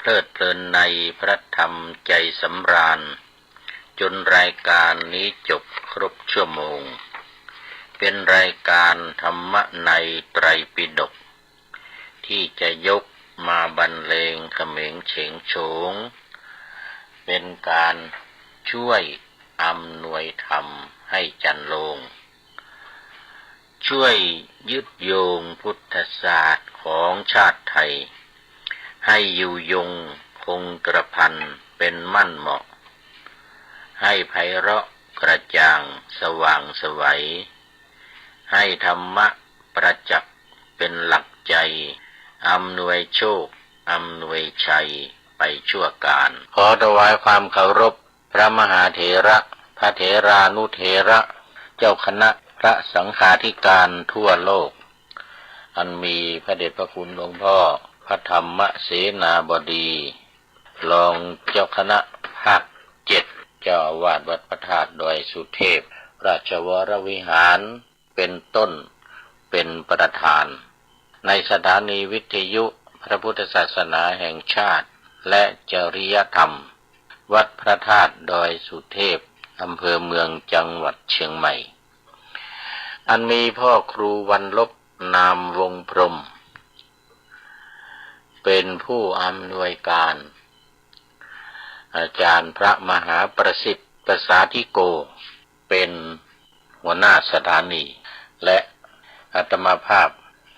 ลิดเพลินในพระธรรมใจสำราญจนรายการนี้จบครบชั่วโมงเป็นรายการธรรมะในไตรปิฎกที่จะยกมาบรรเลงเขมงเฉงโฉงเป็นการช่วยอำนวยธรรมให้จันโลงช่วยยึดโยงพุทธศาสตร์ของชาติไทยให้อยู่ยงคงกระพันเป็นมั่นเหมาะให้ไพเราะกระจ่างสว่างไสวให้ธรรมะประจักษ์เป็นหลักใจอำนวยโชคอำนวยชัยไปชั่วการขอถวายความเคารพพระมหาเถระพระเถรานุเถระเจ้าคณะพระสังฆาธิการทั่วโลกอันมีพระเดชพระคุณหลวงพ่อพระธรรมเสนาบดีรองเจ้าคณะภาค7เจ้าอาวาสวัดพระธาตุดอยสุเทพราชวรวิหารเป็นต้นเป็นประธานในสถานีวิทยุพระพุทธศาสนาแห่งชาติและจริยธรรมวัดพระธาตุดอยสุเทพอำเภอเมืองจังหวัดเชียงใหม่อันมีพ่อครูวันลบนามวงพรหมเป็นผู้อำนวยการอาจารย์พระมหาประสิทธิ์ประสาธิโกเป็นหัวหน้าสถานีและอาตมาภาพ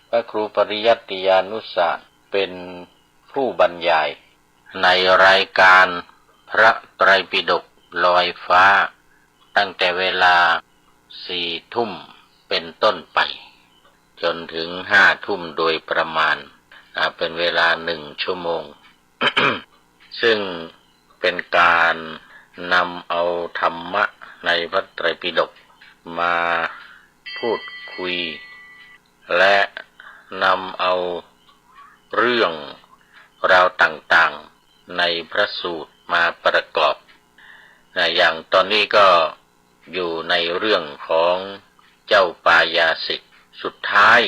พระครูปริยัติยานุศาสตร์เป็นผู้บรรยายในรายการพระไตรปิฎกลอยฟ้าตั้งแต่เวลา4 ทุ่มเป็นต้นไปจนถึง5 ทุ่มโดยประมาณเป็นเวลา1 ชั่วโมง ซึ่งเป็นการนำเอาธรรมะในพระไตรปิฎกมาพูดคุยและนำเอาเรื่องราวต่างๆในพระสูตรมาประกอบอย่างตอนนี้ก็อยู่ในเรื่องของเจ้าปายาสิกสุดท้าย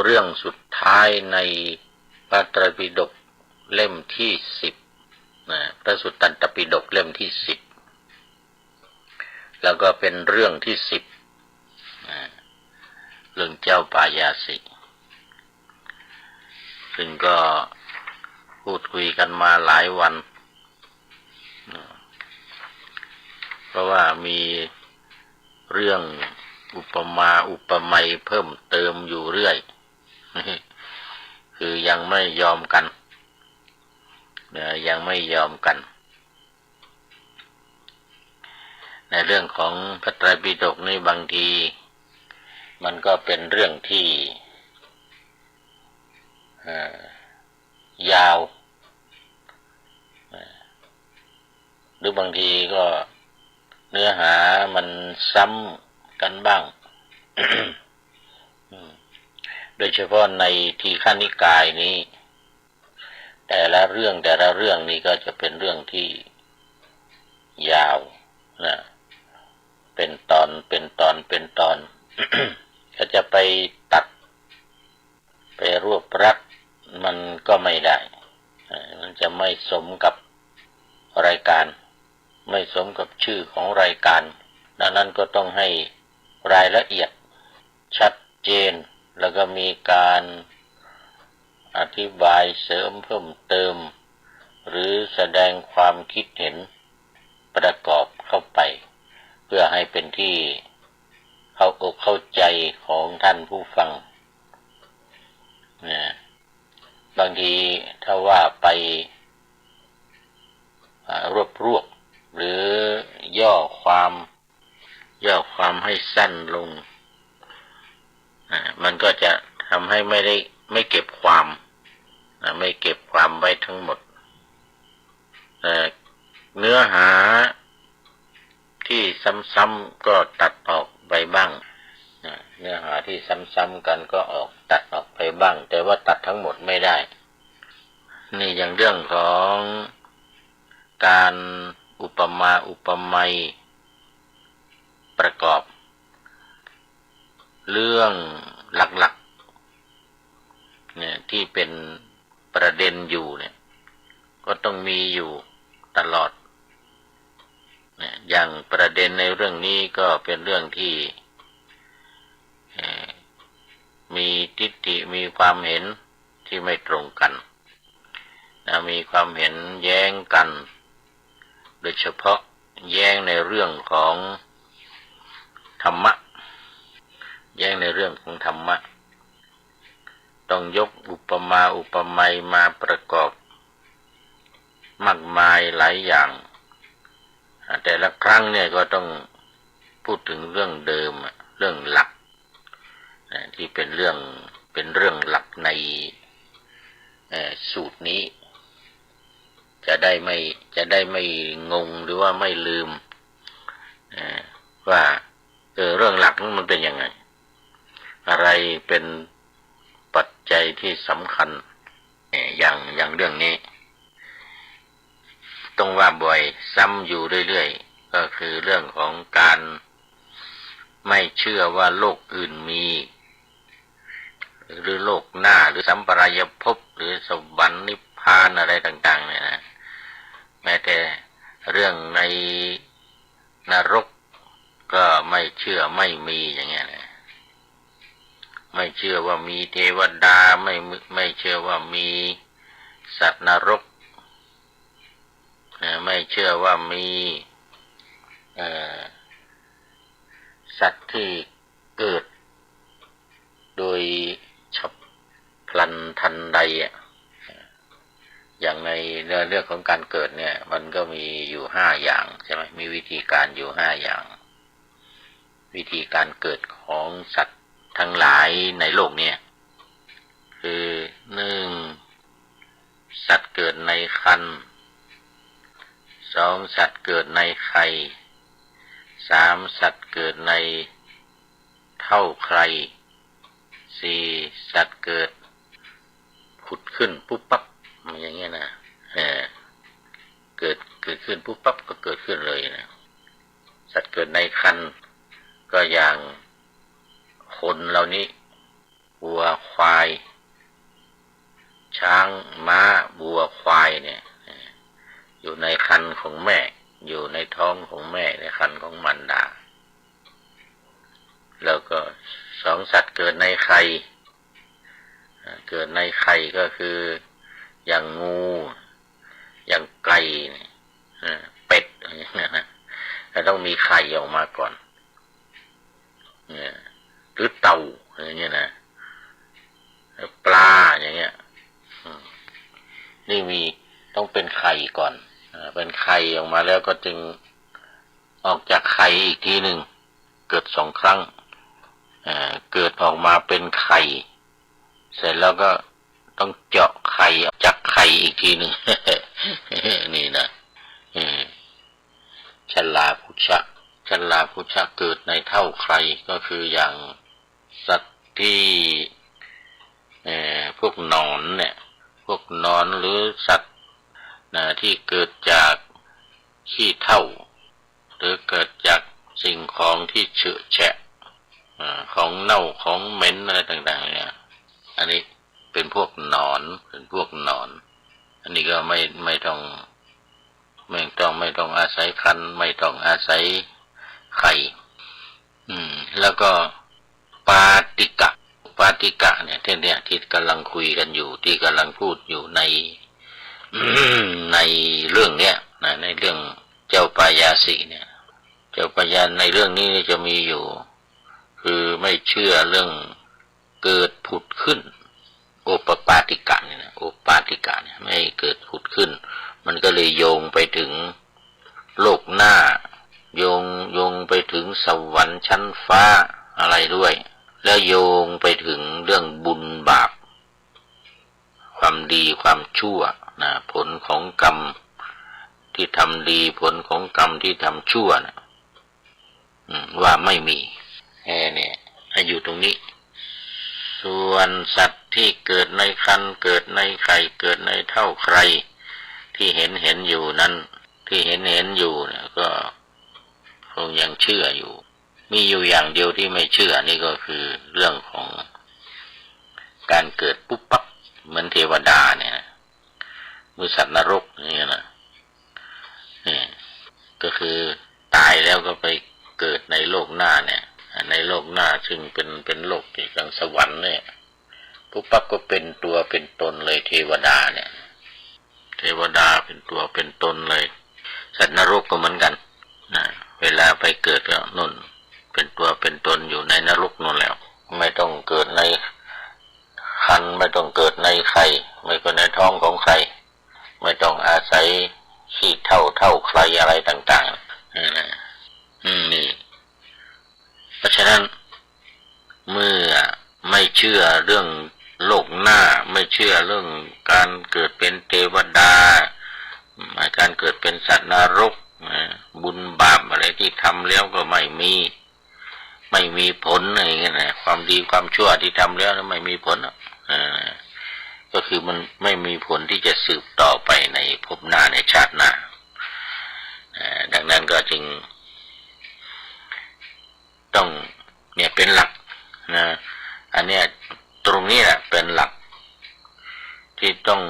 เรื่องสุดท้ายในพระไตรปิฎกเล่มที่10พระสุตตันตปิฎกเล่มที่10แล้วก็เป็นเรื่องที่10เรื่องเจ้าปายาสิกซึ่งก็พูดคุยกันมาหลายวันเพราะว่ามีเรื่องอุปมาอุปไมยเพิ่มเติมอยู่เรื่อยคือยังไม่ยอมกันยังไม่ยอมกันในเรื่องของพระไตรปิฎกนี่บางทีมันก็เป็นเรื่องที่ยาวหรือบางทีก็เนื้อหามันซ้ำกันบ้าง โดยเฉพาะในทีฆนิกายนี้แต่ละเรื่องนี้ก็จะเป็นเรื่องที่ยาวนะเป็นตอน ก็จะไปตัดไปรวบรัดมันก็ไม่ได้มันจะไม่สมกับรายการไม่สมกับชื่อของรายการดังนั้นก็ต้องให้รายละเอียดชัดเจนแล้วก็มีการอธิบายเสริมเพิ่มเติมหรือแสดงความคิดเห็นประกอบเข้าไปเพื่อให้เป็นที่เข้าอกเข้าใจของท่านผู้ฟังบางทีถ้าว่าไปรวบหรือย่อความให้สั้นลงมันก็จะทำให้ไม่เก็บความไว้ทั้งหมดเนื้อหาที่ซ้ำๆก็ตัดออกไปบ้างเนื้อหาที่ซ้ำๆกันก็ตัดออกไปบ้างแต่ว่าตัดทั้งหมดไม่ได้นี่อย่างเรื่องของการอุปมาอุปไมยประกอบเรื่องหลักๆเนี่ยที่เป็นประเด็นอยู่เนี่ย ก็ต้องมีอยู่ตลอดอย่างประเด็นในเรื่องนี้ก็เป็นเรื่องที่มีทิฏฐิมีความเห็นที่ไม่ตรงกันมีความเห็นแย้งกันโดยเฉพาะแย้งในเรื่องของธรรมะแย้งในเรื่องของธรรมะต้องยกอุปมาอุปไมยมาประกอบมากมายหลายอย่างแต่ละครั้งเนี่ยก็ต้องพูดถึงเรื่องเดิมเรื่องหลักที่เป็นเรื่องหลักในสูตรนี้จะได้ไม่งงหรือว่าไม่ลืมว่าเรื่องหลักนั้นมันเป็นยังไงอะไรเป็นปัจจัยที่สำคัญอย่างเรื่องนี้ต้องว่าบ่อยซ้ำอยู่เรื่อยๆก็คือเรื่องของการไม่เชื่อว่าโลกอื่นมีหรือโลกหน้าหรือสัมปรายภพหรือสวรรค์นิพพานอะไรต่างๆเนี่ยนะแม้แต่เรื่องในนรกก็ไม่เชื่อไม่มีอย่างเงี้ยนะไม่เชื่อว่ามีเทวดาไม่เชื่อว่ามีสัตว์นรกไม่เชื่อว่ามีสัตว์ที่เกิดโดยฉับพลันทันใดอย่างในเรื่องของการเกิดเนี่ยมันก็มีอยู่5อย่างใช่ไหมมีวิธีการอยู่5อย่างวิธีการเกิดของสัตว์ทั้งหลายในโลกเนี่ยคือ 1. สัตว์เกิดในครรภ์ 2. สัตว์เกิดในไข่ 3. สัตว์เกิดในเท่าไคร่ 4. สัตว์เกิดผุดขึ้นปุ๊บปั๊บอย่างเงี้ยนะเกิดขึ้นปุ๊บปั๊บก็เกิดขึ้นเลยนะสัตว์เกิดในครรภ์ก็อย่างคนเหล่านี้วัวควายช้างม้าวัวควายเนี่ยอยู่ในครรภ์ของแม่อยู่ในท้องของแม่ในครรภ์ของมารดาแล้วก็2สัตว์เกิดในไข่เกิดในไข่ก็คืออย่างงูอย่างไก่เป็ดอย่างเงี้ยนะต้องมีไข่ออกมาก่อนหรือเต่าอย่างเงี้ยนะปลาอย่างเงี้ยนี่มีต้องเป็นไข่ก่อนเป็นไข่ออกมาแล้วก็จึงออกจากไข่อีกทีหนึ่งเกิด2ครั้งเกิดออกมาเป็นไข่เสร็จแล้วก็ต้องเจาะไข่ออกจากไข่อีกทีหนึ่ง นี่นะชลาพุชะเกิดในเท่าไคร่ก็คืออย่างสัตว์ที่พวกหนอนเนี่ยพวกหนอนหรือสัตว์ที่เกิดจากขี้เถ้าหรือเกิดจากสิ่งของที่เฉอะแฉะของเน่าของเหม็นอะไรต่างๆเนี่ยอันนี้เป็นพวกหนอนอันนี้ก็ไม่ต้องอาศัยคันไม่ต้องอาศัยไข่แล้วก็ปาติกะเนี่ยที่กำลังคุยกันอยู่ที่กำลังพูดอยู่ใน ในเรื่องเนี้ยนะในเรื่องเจ้าปายาสีเนี่ยเจ้าปายาในเรื่องนี้จะมีอยู่คือไม่เชื่อเรื่องเกิดผุดขึ้นโอปปาติกะเนี่ยนะโอปาติกะเนี่ยไม่เกิดผุดขึ้นมันก็เลยโยงไปถึงโลกหน้าโยงไปถึงสวรรค์ชั้นฟ้าอะไรด้วยแล้วโยงไปถึงเรื่องบุญบาปความดีความชั่วนะผลของกรรมที่ทำดีผลของกรรมที่ทำชั่วนะว่าไม่มีเนี่ยให้อยู่ตรงนี้ส่วนสัตว์ที่เกิดในครรภ์เกิดในไข่เกิดในเท่าไคร่ที่เห็นอยู่นั้นที่เห็นอยู่เนี่ยก็คงยังเชื่ออยู่มีอยู่อย่างเดียวที่ไม่เชื่อนี่ก็คือเรื่องของการเกิดปุ๊บปั๊บเหมือนเทวดาเนี่ยมือสัตว์นรก ก็ไปเกิดในโลกหน้าเนี่ยในโลกหน้าซึ่งเป็นโลกที่ทางสวรรค์เนี่ยปุ๊บปั๊บก็เป็นตัวเป็นตนเลยเทวดาเนี่ยเทวดาเป็นตัวเป็นตนเลยสัตว์นรกก็เหมือนกันนะเวลาไปเกิดแล้วนุ่นเป็นตัวเป็นตนอยู่ในนรกนู่นแล้วไม่ต้องเกิดในคันไม่ต้องเกิดในไข่ไม่ก็ในท้องของใครไม่ต้องอาศัยขี้เท่าใครอะไรต่างๆนี่เพราะฉะนั้นเมื่อไม่เชื่อเรื่องโลกหน้าไม่เชื่อเรื่องการเกิดเป็นเทวดาการเกิดเป็นสัตว์นรกบุญบาปอะไรที่ทำแล้วก็ไม่มีผลอะไรอย่างเงี้ยนะความดีความชั่วที่ทำแล้วไม่มีผลก็คือมันไม่มีผลที่จะสืบต่อไปในภพหน้าในชาติหน้าดังนั้นก็จึงต้องเนี่ยเป็นหลักนะอันเนี้ยตรงนี้แหละเป็นหลักที่ต้อง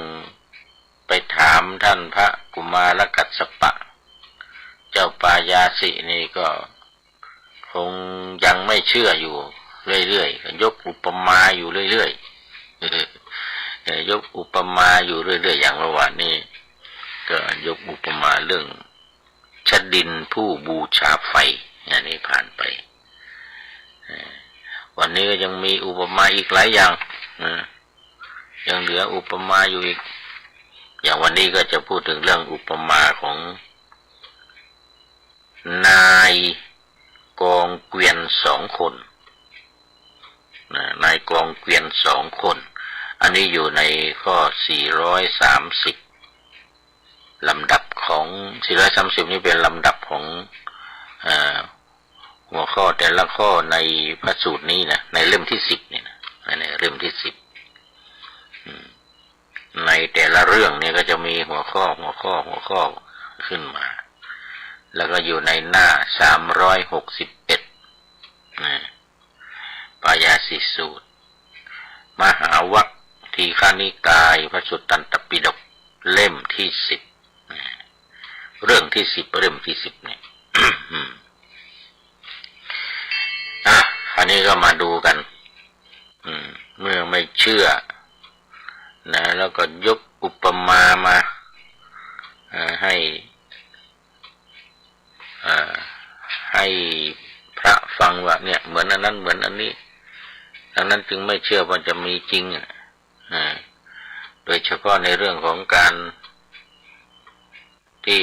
ไปถามท่านพระกุมารกัสสปะเจ้าปายาสินี่ก็คงยังไม่เชื่ออยู่เรื่อยๆยกอุปมาอยู่เรื่อยๆยกอุปมาอยู่เรื่อยๆอย่างเมื่อวานนี้ก็ยกอุปมาเรื่องชดินผู้บูชาไฟอันนี้ผ่านไปวันนี้ก็ยังมีอุปมาอีกหลายอย่างยังเหลืออุปมาอยู่อีกอย่างวันนี้ก็จะพูดถึงเรื่องอุปมาของนายกองเกวียน2 คนนายกองเกวียน2 คนอันนี้อยู่ในข้อ430ลำดับของ430นี่เป็นลำดับของหัวข้อแต่ละข้อในพระสูตรนี้นะในเล่มที่10นี่นะในเล่มที่10ในแต่ละเรื่องนี่ก็จะมีหัวข้อขึ้นมาแล้วก็อยู่ในหน้า361ปายาสิสูตรมหาวัคทีฆานิกายพระสุตตันตปิฎกเล่มที่10เรื่องที่10เล่มที่10เนี่ย อันนี้ก็มาดูกันเมื่อไม่เชื่อนะแล้วก็ยกอุปมามาให้พระฟังว่าเนี่ยเหมือนอันนั้นเหมือนอันนี้ดังนั้นจึงไม่เชื่อว่าจะมีจริงโดยเฉพาะในเรื่องของการที่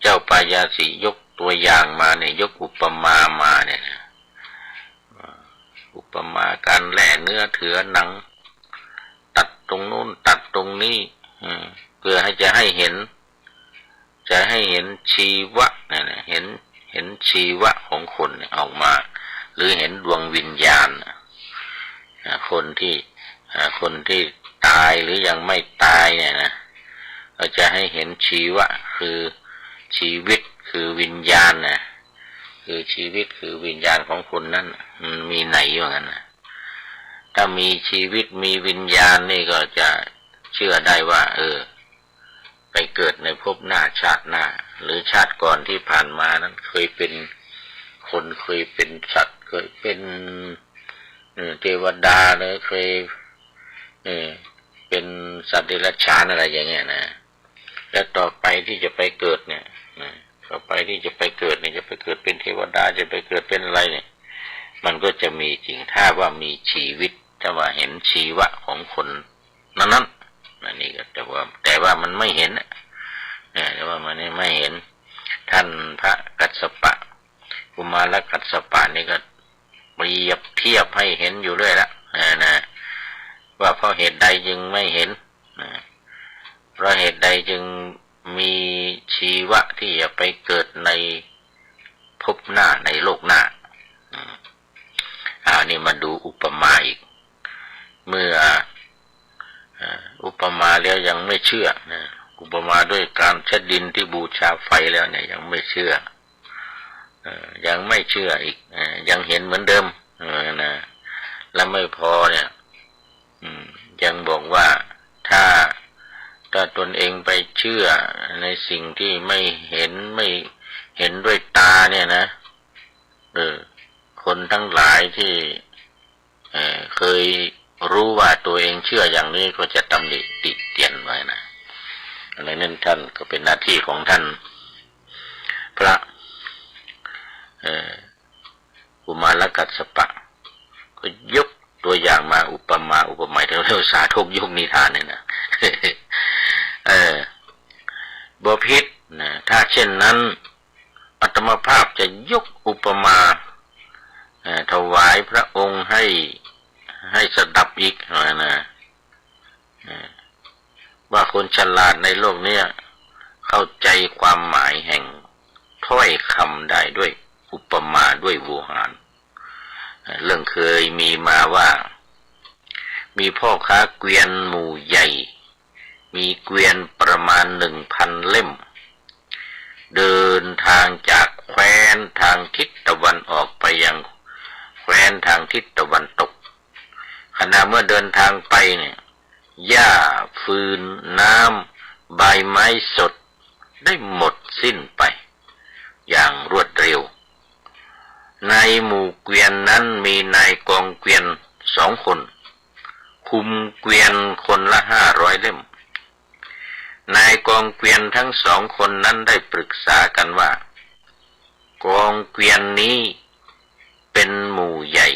เจ้าปายาสิยกตัวอย่างมาเนี่ยยกอุปมามาเนี่ยอุปมาการแล่เนื้อเถือหนังตัดตรงโน้นตัดตรงนี้เพื่อจะให้เห็นชีวะเนี่ยเห็นชีวะของคนออกมาหรือเห็นดวงวิญญาณคนที่ตายหรือยังไม่ตายเนี่ยนะเราจะให้เห็นชีวะคือชีวิตคือวิญญาณนะคือชีวิตคือวิญญาณของคนนั้นมันมีไหนอย่างนั้นนะถ้ามีชีวิตมีวิญญาณนี่ก็จะเชื่อได้ว่าไปเกิดในภพหน้าชาติหน้าหรือชาติก่อนที่ผ่านมานั้นเคยเป็นคนเคยเป็นสัตว์เคยเป็นเทวดาหรือเคยเป็นสัตว์เดรัจฉานอะไรอย่างเงี้ยนะแล้วต่อไปที่จะไปเกิดเนี่ยต่อไปที่จะไปเกิดเนี่ยจะไปเกิดเป็นเทวดาจะไปเกิดเป็นอะไรเนี่ยมันก็จะมีจริงถ้าว่ามีชีวิตถ้าว่าเห็นชีวะของคนนั้นนี่ก็แต่ว่ามันไม่เห็นแต่ว่ามันไม่เห็นท่านพระกัสสปะกุมารกัสสปะนี่ก็เปรียบเทียบให้เห็นอยู่เรื่อยละนะว่าเพราะเหตุใดจึงไม่เห็นเพราะเหตุใดจึงมีชีวะที่จะไปเกิดในภพหน้าในโลกหน้านี่มาดูอุปมาอีกเมื่ออุปมาแล้วยังไม่เชื่อนะอุปมาด้วยการชดินที่บูชาไฟแล้วเนี่ยยังไม่เชื่อยังไม่เชื่ออีกยังเห็นเหมือนเดิมนะแล้วไม่พอเนี่ยยังบอกว่าถ้าตนเองไปเชื่อในสิ่งที่ไม่เห็น เห็นด้วยตาเนี่ยนะคนทั้งหลายที่เคยรู้ว่าตัวเองเชื่ออย่างนี้ก็จะตำหนิติเตียนไว้นะอะไรนั่นท่านก็เป็นหน้าที่ของท่านพระกุมารกัสสปะก็ยกตัวอย่างมาอุปมาอุปไมยเรียกสาธกยกนิทานเนี่ยนะบ่ผิดนะถ้าเช่นนั้นอาตมาภาพจะยกอุปมาถวายพระองค์ให้สดับอีกนะว่าคนฉลาดในโลกนี้เข้าใจความหมายแห่งถ้อยคำได้ด้วยอุปมาด้วยโวหารเรื่องเคยมีมาว่ามีพ่อค้าเกวียนหมู่ใหญ่มีเกวียนประมาณ 1,000 เล่มเดินทางจากแคว้นทางทิศตะวันออกไปยังแคว้นทางทิศตะวันตกขณะเมื่อเดินทางไปเนี่ยหญ้าฟืนน้ำใบไม้สดได้หมดสิ้นไปอย่างรวดเร็วในหมู่เกวียนนั้นมีนายกองเกวียน2 คนคุมเกวียนคนละ500 เล่มนายกองเกวียนทั้ง2 คนนั้นได้ปรึกษากันว่ากองเกวียนนี้เป็นหมู่ใหญ่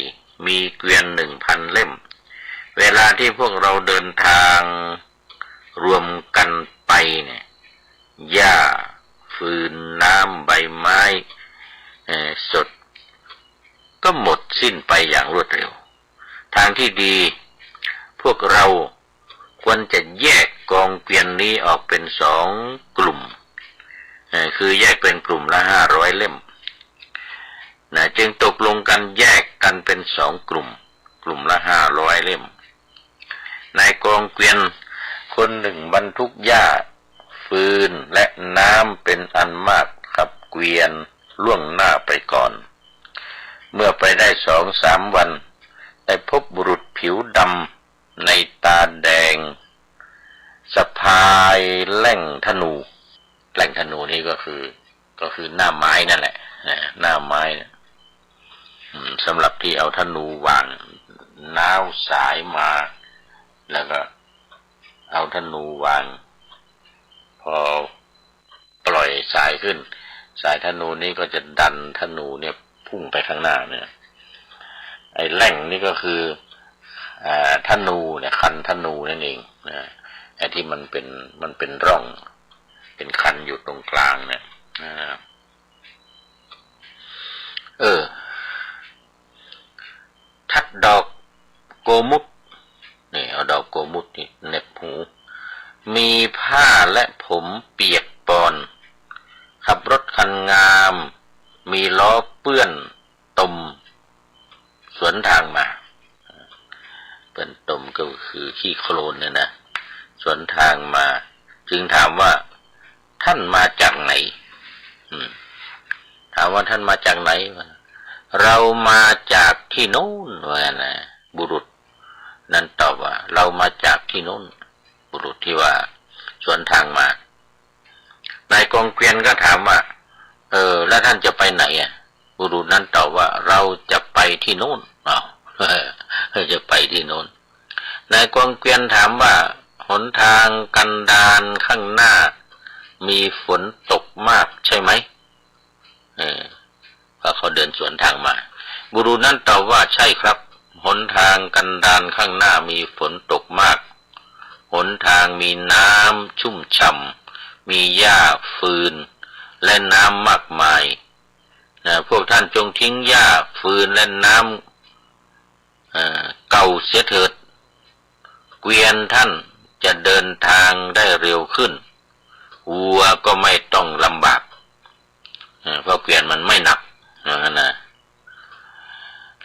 มีเกวียน 1,000 เล่มเวลาที่พวกเราเดินทางรวมกันไปเนี่ยหญ้าฟืนน้ำใบไม้สดก็หมดสิ้นไปอย่างรวดเร็วทางที่ดีพวกเราควรจะแยกกองเกวียนนี้ออกเป็น2 กลุ่มคือแยกเป็นกลุ่มละ500 เล่มนะจึงตกลงกันแยกกันเป็น2 กลุ่มละ500 เล่มนายกองเกวียนคนหนึ่งบรรทุกหญ้าฟืนและน้ำเป็นอันมากขับเกวียนล่วงหน้าไปก่อนเมื่อไปได้2-3 วันได้พบบุรุษผิวดำในตาแดงสะพายแหล่งธนูนี่ก็คือหน้าไม้นั่นแหละหน้าไม้นะสำหรับที่เอาธนูวางน้าวสายมาแล้วก็เอาธนูวางพอปล่อยสายขึ้นสายธนูนี้ก็จะดันธนูเนี่ยพุ่งไปข้างหน้าเนี่ยไอ้แหล่งนี่ก็คือธนูเนี่ยคันธนูนั่นเองนะไอ้ที่มันเป็นร่องเป็นคันอยู่ตรงกลางเนี่ยทัดดอกโกมุตนี่เอาดอกโกมุตนี่เหน็บหูมีผ้าและผมเปียกปอนขับรถคันงามมีล้อเปื้อนตมสวนทางมาเปื้อนตมก็คือขี้โคลนเนี่ยนะสวนทางมาจึงถามว่าท่านมาจากไหนถามว่าท่านมาจากไหนเรามาจากที่โน้นว่านะบุรุษนั้นตอบว่าเรามาจากที่โน้นบุรุษที่ว่าสวนทางมานายกองเกวียนก็ถามว่าแล้วท่านจะไปไหนบุรุษนั้นตอบว่าเราจะไปที่โน้นจะไปที่โน้นนายกองเกวียนถามว่าหนทางกันดารข้างหน้ามีฝนตกมากใช่ไหมเพราะเขาเดินสวนทางมาบุรุษนั้นตอบว่าใช่ครับหนทางกันดารข้างหน้ามีฝนตกมากหนทางมีน้ำชุ่มฉ่ำมีหญ้าฟืนและน้ำมากมายพวกท่านจงทิ้งหญ้าฟืนและน้ำเก่าเสียเถิดเกวียนท่านจะเดินทางได้เร็วขึ้นวัวก็ไม่ต้องลำบากเพราะเกวียนมันไม่หนักนะ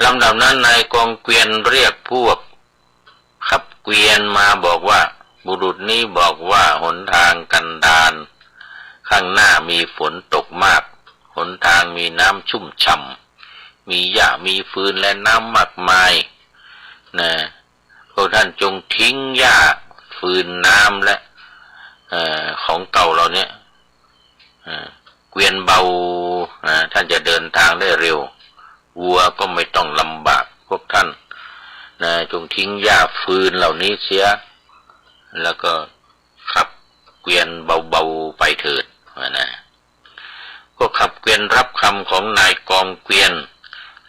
ลำดับนั้นนายกองเกวียนเรียกพวกขับเกวียนมาบอกว่าบุรุษนี้บอกว่าหนทางกันดารข้างหน้ามีฝนตกมากหนทางมีน้ำชุ่มฉ่ำมีหญ้ามีฟืนและน้ำมากมายนะพวกท่านจงทิ้งหญ้าฟืนน้ำและของเก่าเราเนี่ย เกวียนเบาท่านจะเดินทางได้เร็ววัวก็ไม่ต้องลำบากพวกท่านจงทิ้งหญ้าฟืนเหล่านี้เสียแล้วก็ขับเกวียนเบาๆไปเถิดก็ขับเกวียนรับคำของนายกองเกวียน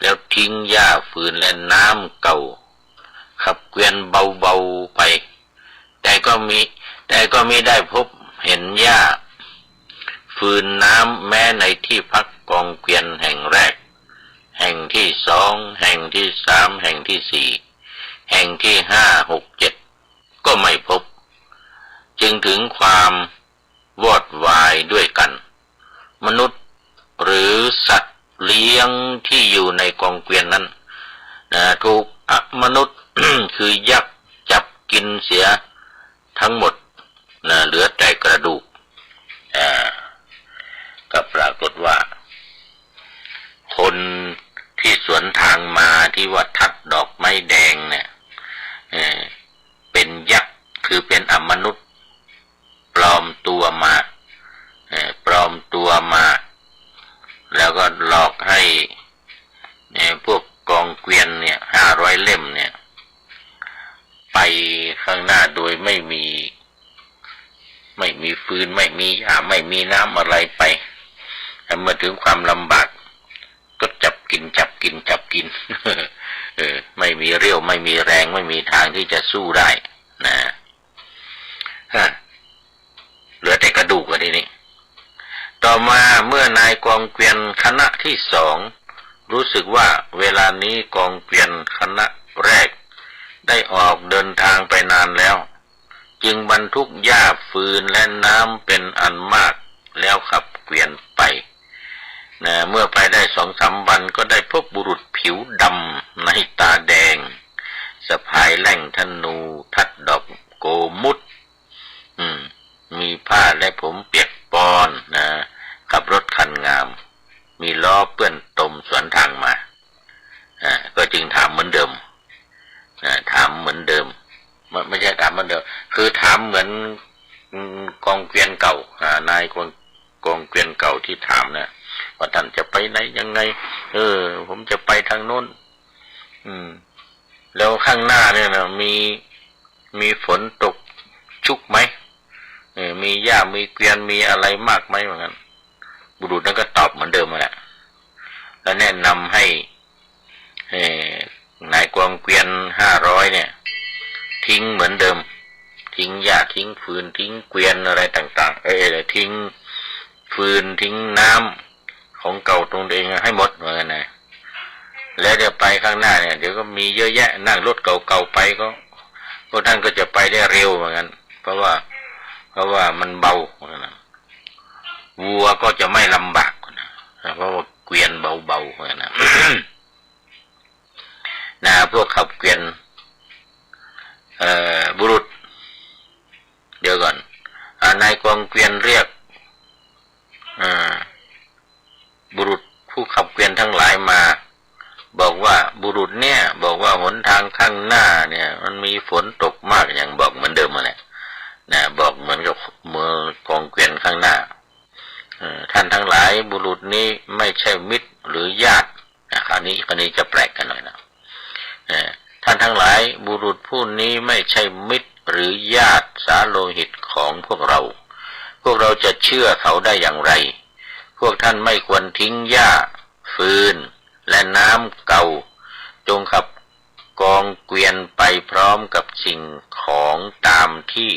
แล้วทิ้งหญ้าฟืนและน้ำเก่าขับเกวียนเบาๆไปแต่ก็มิได้พบเห็นหญ้าฟืนน้ำแม้ในที่พักกองเกวียนแห่งแรกแห่งที่สองแห่งที่สามแห่งที่สี่แห่งที่ห้าหกเจ็ดก็ไม่พบจึงถึงความวอดวายด้วยกันมนุษย์หรือสัตว์เลี้ยงที่อยู่ในกองเกวียนนั้นถูกมนุษย์ คือยักษ์จับกินเสียทั้งหมดเหลือแต่กระดูกก็ปรากฏว่าคนที่สวนทางมาที่ว่าทัดดอกไม้แดงเนี่ยเป็นยักษ์คือเป็นอมนุษย์ปลอมตัวมาแล้วก็หลอกให้พวกกองเกวียนเนี่ย500 เล่มเนี่ยไปข้างหน้าโดยไม่มีฟืนไม่มีหญ้าไม่มีน้ำอะไรไปเมื่อถึงความลำบากก็จับกิน ไม่มีเรี่ยวไม่มีแรงไม่มีทางที่จะสู้ได้นะเหลือแต่กระดูกทีนี้ต่อมาเมื่อนายกองเกวียนคณะที่สองรู้สึกว่าเวลานี้กองเกวียนคณะแรกได้ออกเดินทางไปนานแล้วจึงบรรทุกหญ้าฟืนและน้ำเป็นอันมากแล้วขับเกวียนไปเมื่อไปได้2-3 วันก็ได้พบบุรุษผิวดำในตาแดงสะพายแล่งธนูทัดดอกโกมุตมีผ้าและผมเปียกปอนขับรถคันงามมีล้อเปื้อนตมสวนทางมาก็จึงถามเหมือนเดิมไม่ใช่ถามเหมือนเดิมคือถามเหมือนกองเกวียนเก่านายกองเกวียนเก่าที่ถามนะว่าท่านจะไปไหนยังไงผมจะไปทางโน้นแล้วข้างหน้าเนี่ยนะมีฝนตกชุกไหมมีหญ้ามีเกวียนมีอะไรมากไหมเหมือนกันบุรุษนั้นก็ตอบเหมือนเดิมมาแหละแล้วแนะนำให้นายกองเกวียน500เนี่ยทิ้งเหมือนเดิมทิ้งหญ้าทิ้งฟืนทิ้งเกวียนอะไรต่างๆทิ้งฟืนทิ้งน้ำของเก่าตรงเองให้หมดเหมือนกันนะแล้วเดี๋ยวไปข้างหน้าเนี่ยเดี๋ยวก็มีเยอะแยะนั่งรถเก่าๆไปก็ท่านก็จะไปได้เร็วเหมือนกันเพราะว่ามันเบานะวัวก็จะไม่ลำบากนะเพราะว่าเกวียนเบาๆนะ พวกขับเกวียนบุรุษเดี๋ยวก่อนนายกองเกวียนเรียกบุรุษผู้ขับเกวียนทั้งหลายมาบอกว่าบุรุษเนี่ยบอกว่าหนทางข้างหน้าเนี่ยมันมีฝนตกมากอย่างบอกเหมือนเดิมมาแหละบอกเหมือนกับเมื่อกองเกวียนข้างหน้าท่านทั้งหลายบุรุษนี้ไม่ใช่มิตรหรือญาติคราวนี้จะแปลกกันหน่อยนะท่านทั้งหลายบุรุษผู้นี้ไม่ใช่มิตรหรือญาติสาโลหิตของพวกเราจะเชื่อเขาได้อย่างไรพวกท่านไม่ควรทิ้งหญ้าฟืนและน้ำเก่าจงขับกองเกวียนไปพร้อมกับสิ่งของตามที่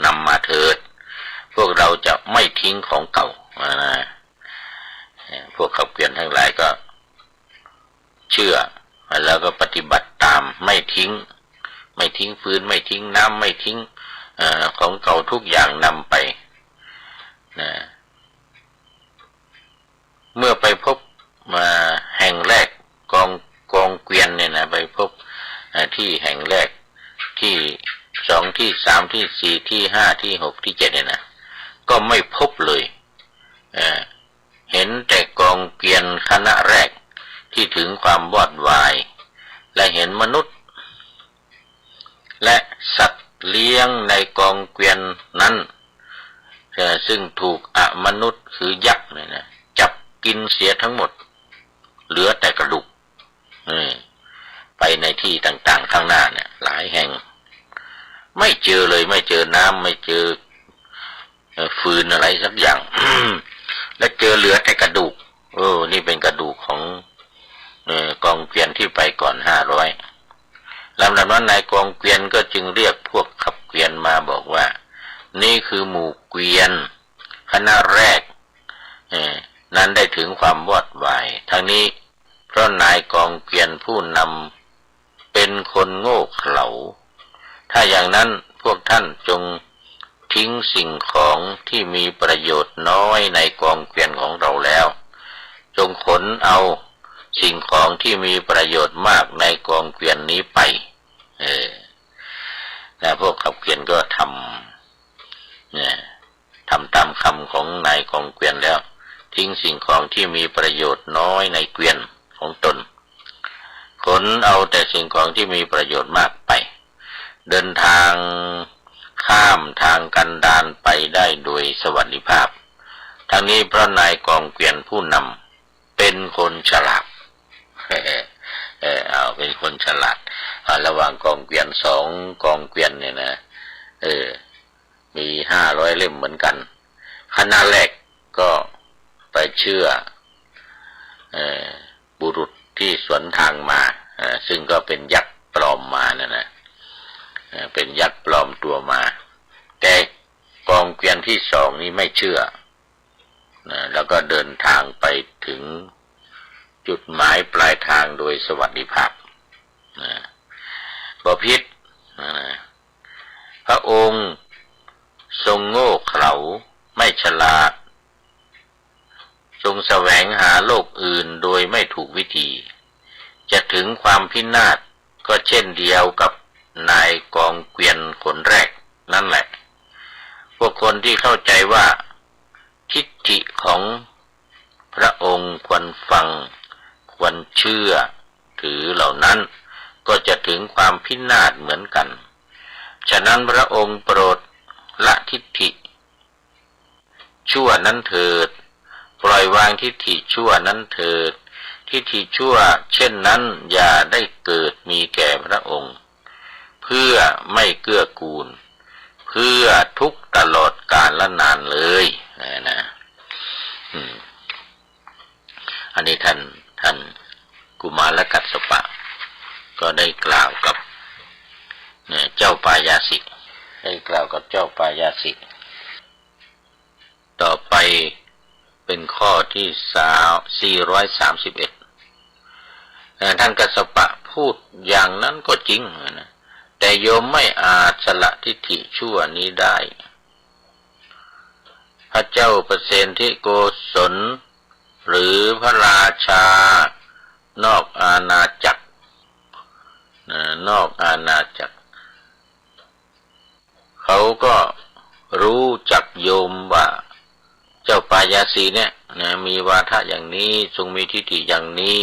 นำมาเถิดพวกเราจะไม่ทิ้งของเก่าพวกขับเกวียนทั้งหลายก็เชื่อแล้วก็ปฏิบัติตามไม่ทิ้งฟืนไม่ทิ้งน้ำไม่ทิ้งของเก่าทุกอย่างนำไปเมื่อไปพบแห่งแรกกองเกวียนเนี่ยนะไปพบที่แห่งแรกที่2ที่3ที่4ที่5ที่6ที่7เนี่ยนะก็ไม่พบเลยเห็นแต่กองเกวียนคณะแรกที่ถึงความวอดวายและเห็นมนุษย์และสัตว์เลี้ยงในกองเกวียนนั้น ซึ่งถูกอมนุษย์คือยักษ์เนี่ยนะจับกินเสียทั้งหมดเหลือแต่กระดูกไปในที่ต่างๆข้างหน้าเนี่ยหลายแห่งไม่เจอเลยไม่เจอน้ำไม่เจอฟืนอะไรสักอย่าง แล้วเจอเหลือแต่กระดูกนี่เป็นกระดูกของกองเกวียนที่ไปก่อน500ลำดับนั้นนายกองเกวียนก็จึงเรียกพวกขับเกวียนมาบอกว่านี่คือหมู่เกวียนคณะแรกนั้นได้ถึงความวอดวายทั้งนี้เพราะนายกองเกวียนผู้นำเป็นคนโง่เขลาถ้าอย่างนั้นพวกท่านจงทิ้งสิ่งของที่มีประโยชน์น้อยในกองเกวียนของเราแล้วจงขนเอาสิ่งของที่มีประโยชน์มากในกองเกวียนนี้ไปแล้วพวกขับเกวียนก็ทำตามคำของนายกองเกวียนแล้วทิ้งสิ่งของที่มีประโยชน์น้อยในเกวียนของตนขนเอาแต่สิ่งของที่มีประโยชน์มากไปเดินทางข้ามทางกันดารไปได้โดยสวัสดิภาพทั้งนี้เพราะนายกองเกวียนผู้นำเป็นคนฉลาด เป็นคนฉลาดระหว่างกองเกวียน2กองเกวียนเนี่ยนะมี500เล่มเหมือนกันคณะแรกก็ไปเชื่อบุรุษที่สวนทางมาซึ่งก็เป็นยักษ์ปลอมมานะเป็นยักษ์ปลอมตัวมาแต่กองเกวียนที่2นี้ไม่เชื่อแล้วก็เดินทางไปถึงจุดหมายปลายทางโดยสวัสดิภาพบ่พิษพระองค์ทรงโง่เขลาไม่ฉลาดทรงแสวงหาโลกอื่นโดยไม่ถูกวิธีจะถึงความพินาศก็เช่นเดียวกับนายกองเกวียนคนแรกนั่นแหละพวกคนที่เข้าใจว่าทิฏฐิของพระองค์ควรฟังควรเชื่อถือเหล่านั้นก็จะถึงความพินาศเหมือนกันฉะนั้นพระองค์โปรดละทิฏฐิชั่วนั้นเถิดปล่อยวางทิฏฐิชั่วนั้นเถิดทิฏฐิชั่วเช่นนั้นอย่าได้เกิดมีแก่พระองค์เพื่อไม่เกื้อกูลเพื่อทุกข์ตลอดกาลและนานเลยนะอันนี้ท่านกุมารกัสสปะก็ได้กล่าวกับเจ้าปายาสิได้กล่าวกับเจ้าปายาสิต่อไปเป็นข้อที่431ท่านกัสสปะพูดอย่างนั้นก็จริงนะแต่โยมไม่อาจสละทิฏฐิชั่วนี้ได้พระเจ้าประเสนทิโกศลหรือพระราชานอกอาณาจักรเขาก็รู้จักโยมว่าเจ้าปายาสีเนี่ยมีวาทะอย่างนี้ทรงมีทิฏฐิอย่างนี้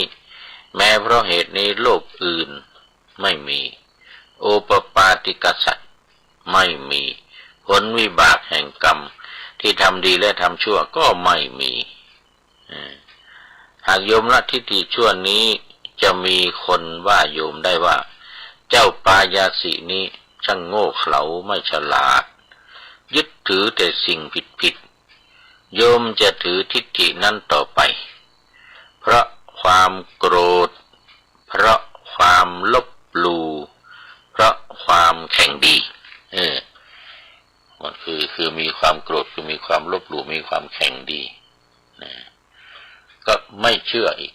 แม้เพราะเหตุนี้โลกอื่นไม่มีโอปปาติกสัตว์ไม่มีผลวิบากแห่งกรรมที่ทำดีและทำชั่วก็ไม่มีหากโยมละทิฏฐิชั่วนี้จะมีคนว่าโยมได้ว่าเจ้าปายาสีนี้ช่างโง่เขลาไม่ฉลาดยึดถือแต่สิ่งผิดโยมจะถือทิฏฐินั้นต่อไปเพราะความโกรธเพราะความลบหลู่เพราะความแข็งดีมันคือมีความโกรธคือมีความลบหลู่มีความแข็งดีนะก็ไม่เชื่ออีก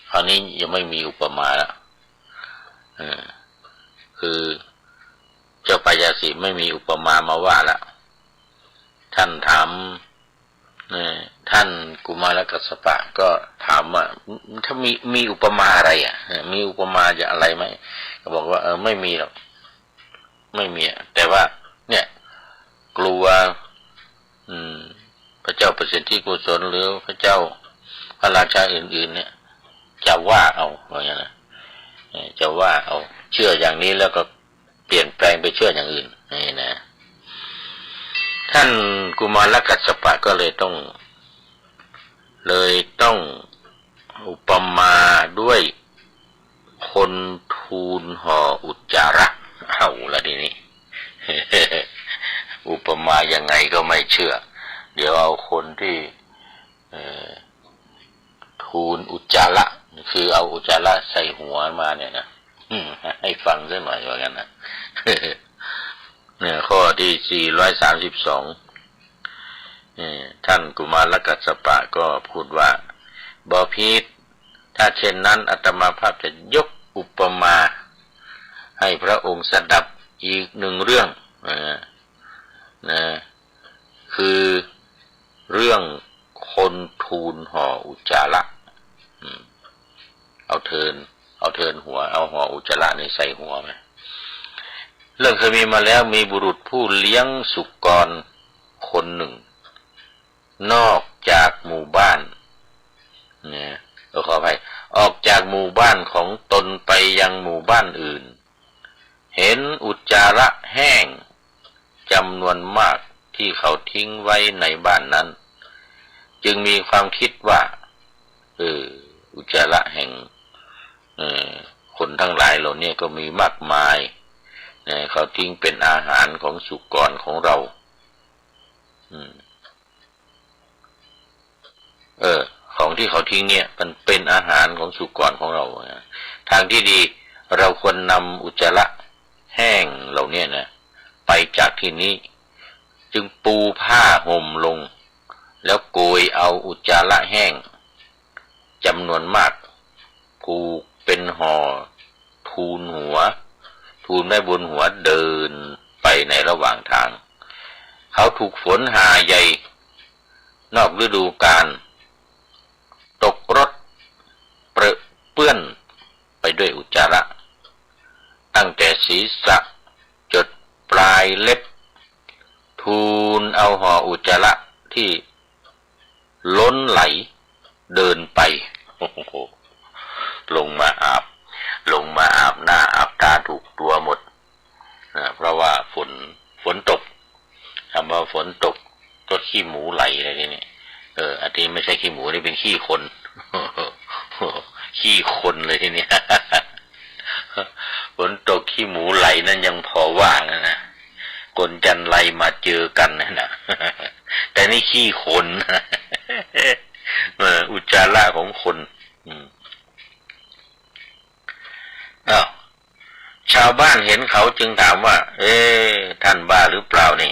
คราวนี้ยังไม่มีอุปมาแล้วคือเจ้าปายาสิไม่มีอุปมามาว่าละท่านถามท่านกุมารกัสสปะก็ถามว่าถ้ามีอุปมาอะไรมีอุปมาจะอะไรไหมก็บอกว่าไม่มีหรอกไม่มีแต่ว่าเนี่ยกลัวพระเจ้าประสิทธิโกศลหรือพระเจ้าพระราชาอื่นๆเนี่ยจะว่าเอาอย่างนั้นนะจะว่าเอาเชื่ออย่างนี้แล้วก็เปลี่ยนแปลงไปเชื่ออย่างอื่นนี่นะถ้า ท่านกุมารกัสสปะก็เลยต้องอุปมาด้วยคนทูลห่ออุจจาระเอาละทีนี้ อุปมายังไงก็ไม่เชื่อเดี๋ยวเอาคนที่ทูลอุจจาระคือเอาอุจจาระใส่หัวมาเนี่ยนะให้ฟังสักหน่อยว่างั้นนะ เนี่ยข้อที่432ท่านกุมารกัสสปะก็พูดว่าบพิตรถ้าเช่นนั้นอาตมาภาพจะยกอุปมาให้พระองค์สดับอีกหนึ่งเรื่องนะคือเรื่องคนทูลห่ออุจจาระเอาเทินหัวเอาห่ออุจจาระในใส่หัวไปเรื่องเคยมีมาแล้วมีบุรุษผู้เลี้ยงสุกรคนหนึ่งนอกจากหมู่บ้านเนี่ยขออภัยออกจากหมู่บ้านของตนไปยังหมู่บ้านอื่นเห็นอุจจาระแห้งจำนวนมากที่เขาทิ้งไว้ในบ้านนั้นจึงมีความคิดว่าอุจจาระแห่งคนทั้งหลายเหล่านี้ก็มีมากมายเขาทิ้งเป็นอาหารของสุกรของเราของที่เขาทิ้งเนี่ยมันเป็นอาหารของสุกรของเราทางที่ดีเราควรนำอุจจาระแห้งเหล่านี้นะไปจากที่นี้จึงปูผ้าห่มลงแล้วโกยเอาอุจจาระแห้งจำนวนมากผูกเป็นห่อทูลไว้บนหัวเดินไปในระหว่างทางเขาถูกฝนหาใหญ่นอกฤดูกาลตกรถเปื้อนไปด้วยอุจจาระตั้งแต่ศีรษะจดปลายเล็บทูลเอาห่ออุจจาระที่ล้นไหลเดินไปลงมาอาบหน้าอาบตาถูกตัวหมดนะเพราะว่าฝนตกคำว่าฝนตกก็ขี้หมูไหลอะไรนี่อันนี้ไม่ใช่ขี้หมูนี่เป็นขี้คน ขี้คนเลยทีนี้ ฝนตกขี้หมูไหลนั่นยังพอว่างนะคนจันไรมาเจอกันนะแต่นี่ขี้คน อุจจาระของคนชาวบ้านเห็นเขาจึงถามว่าท่านบ้าหรือเปล่านี่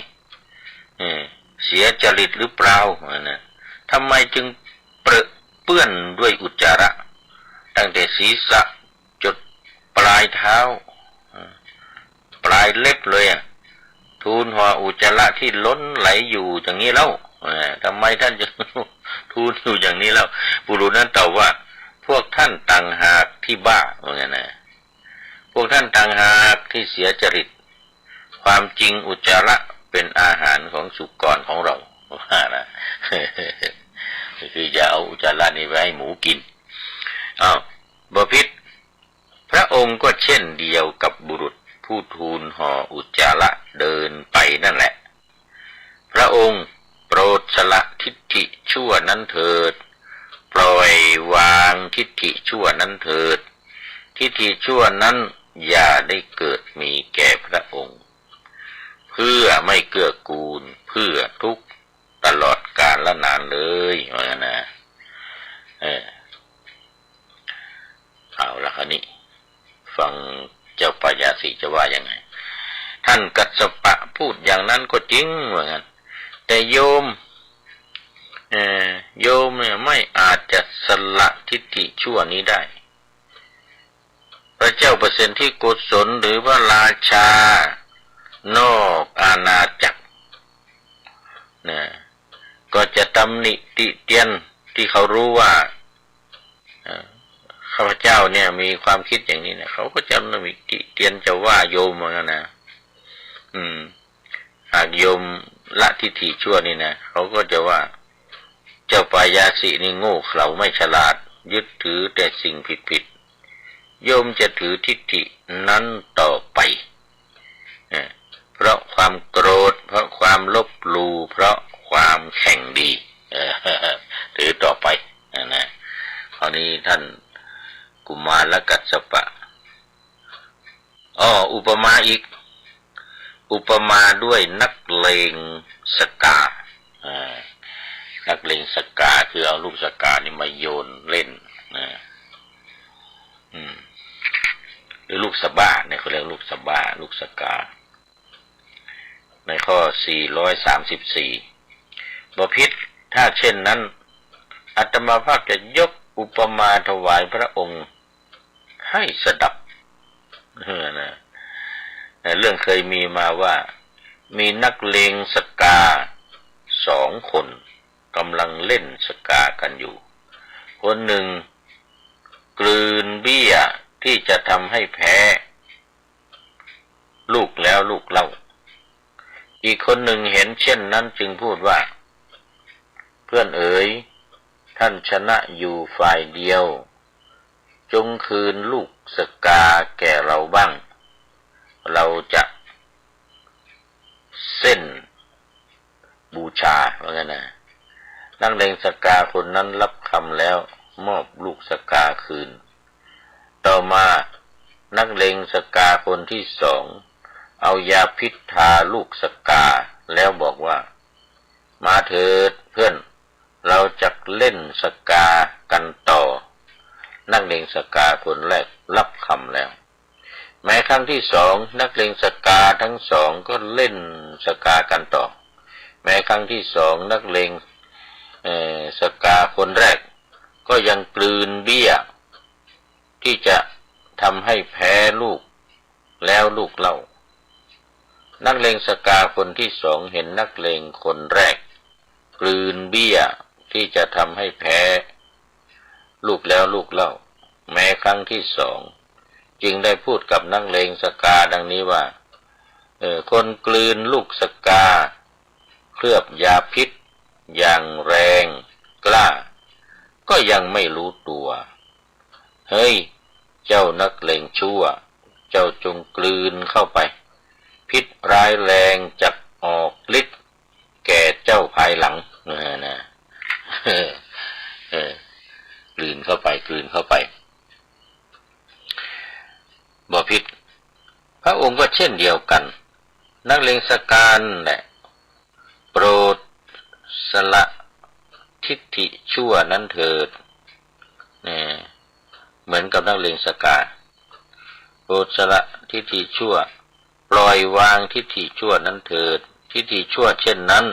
เสียจริตหรือเปล่านะทำไมจึงเปื้อนด้วยอุจจาระตั้งแต่ศีรษะจดปลายเท้าปลายเล็บเลยทูลห่ออุจจาระที่ล้นไหลอยู่อย่างนี้แล้วทำไมท่านจะทูลอยู่อย่างนี้แล้วบุรุษนั้นตอบว่าพวกท่านต่างหากที่บ้าว่าไงนะพวกท่านต่างหากที่เสียจริตความจริงอุจจาระเป็นอาหารของสุกรของเราว่านะคือจะเอาอุจจาระนี้ไปให้หมูกินบพิตรพระองค์ก็เช่นเดียวกับบุรุษผู้ทูลห่ออุจจาระเดินไปนั่นแหละพระองค์โปรดสละทิฏฐิชั่วนั้นเถิดปล่อยวางทิฏฐิชั่วนั้นเถิดทิฏฐิชั่วนั้นอย่าได้เกิดมีแก่พระองค์เพื่อไม่เกื้อกูลเพื่อทุกข์ตลอดกาลนานเลยว่างั้นนะเอาละครับนี่ฟังเจ้าปายาสีจะว่ายังไงท่านกัสสปะพูดอย่างนั้นก็จริงว่างั้นแต่โยมเนี่ยไม่อาจจะสละทิฏฐิชั่วนี้ได้พระเจ้าประสิทธิโกศลหรือพระราชานอกอาณาจักรเนี่ยก็จะตำหนิติเตียนที่เขารู้ว่าข้าพเจ้าเนี่ยมีความคิดอย่างนี้เนี่ยเขาก็จะตำหนิติเตียนจะว่าโยมเหมือนกันนะหากโยมละทิฏฐิชั่วนี่นะเขาก็จะว่าเจ้าปายาสินี่โง่เขลาไม่ฉลาดยึดถือแต่สิ่งผิดโยมจะถือทิฏฐินั้นต่อไป เพราะความโกรธเพราะความลบหลู่เพราะความแข่งดีหรือต่อไปนะคราวนี้ท่านกุมารกัสสปะอุปมาอีกอุปมาด้วยนักเลงสกานักเลงสกาคือเอาลูกสกานี่มาโยนเล่นนะหรือลูกสะบ้าเนี่ยเขาเรียกลูกสะบ้าลูกสกาในข้อ434บพิตรถ้าเช่นนั้นอาตมาภาพจะยกอุปมาถวายพระองค์ให้สดับนะเรื่องเคยมีมาว่ามีนักเลงสกา2 คนกำลังเล่นสกากันอยู่คนหนึ่งกลืนเบี้ยที่จะทำให้แพ้ลูกแล้วลูกเล่าอีกคนหนึ่งเห็นเช่นนั้นจึงพูดว่าเพื่อนเอ๋ยท่านชนะอยู่ฝ่ายเดียวจงคืนลูกสกาแก่เราบ้างเราจะเส้นบูชาว่างั้นนะนักเลงสกาคนนั้นรับคำแล้วมอบลูกสกาคืนต่อมานักเลงสกาคนที่2เอายาพิษทาลูกสกาแล้วบอกว่ามาเถิดเพื่อนเราจะเล่นสกากันต่อนักเลงสกาคนแรกรับคำแล้วแม้ครั้งที่2นักเลงสกาทั้ง2ก็เล่นสกากันต่อแม้ครั้งที่2นักเลงสกาคนแรกก็ยังกลืนเบี้ยที่จะทำให้แพ้ลูกแล้วลูกเล่านักเลงสกาคนที่2เห็นนักเลงคนแรกกลืนเบี้ยที่จะทำให้แพ้ลูกแล้วลูกเล่าแม้ครั้งที่2จึงได้พูดกับนักเลงสกาดังนี้ว่าคนกลืนลูกสกาเคลือบยาพิษอย่างแรงกล้าก็ยังไม่รู้ตัวเฮ้ยเจ้านักเลงชั่วเจ้าจงกลืนเข้าไปพิษร้ายแรงจักออกฤทธิ์แก่เจ้าภายหลังนะกลืนเข้าไปกลืนเข้าไปบ่พิษพระองค์ก็เช่นเดียวกันนักเลงสกาแหละโปรดสละทิฏฐิชั่วนั้นเถิดเหมือนกับนักเลงสกาโปรดสละทิฏฐิชั่วปล่อยวางทิฏฐิชั่วนั้นเถิดทิฏฐิชั่วเช่นนั้น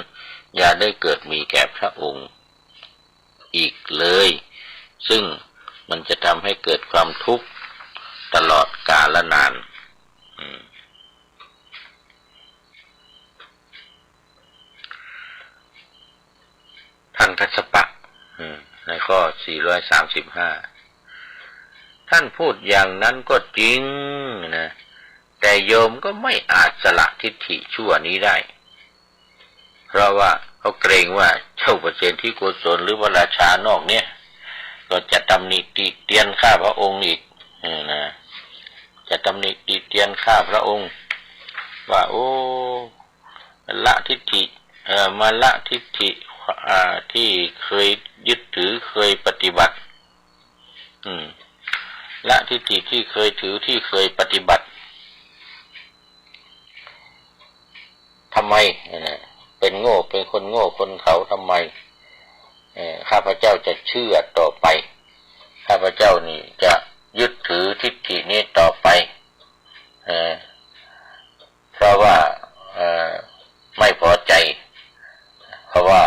อย่าได้เกิดมีแก่พระองค์อีกเลยซึ่งมันจะทำให้เกิดความทุกข์ตลอดกาลนานท่านกัสสปะในข้อ435ท่านพูดอย่างนั้นก็จริงนะแต่โยมก็ไม่อาจสละทิฏฐิชั่วนี้ได้เพราะว่าเขาเกรงว่าเจ้าประเสนที่โกศลหรือพระราชานอกเนี่ยก็จะตำหนิติเตียนข้าพระองค์อีกนะจะตำหนิติเตียนข้าพระองค์ว่าโอ้ละทิฏฐิมาละทิฏฐิที่เคยยึดถือเคยปฏิบัติละทิฏฐิที่เคยถือที่เคยปฏิบัติทำไมเป็นโง่เป็นคนโง่คนเขาทำไมข้าพเจ้าจะเชื่อต่อไปข้าพเจ้านี่จะยึดถือทิฏฐินี้ต่อไปเพราะว่าไม่พอใจเพราะว่า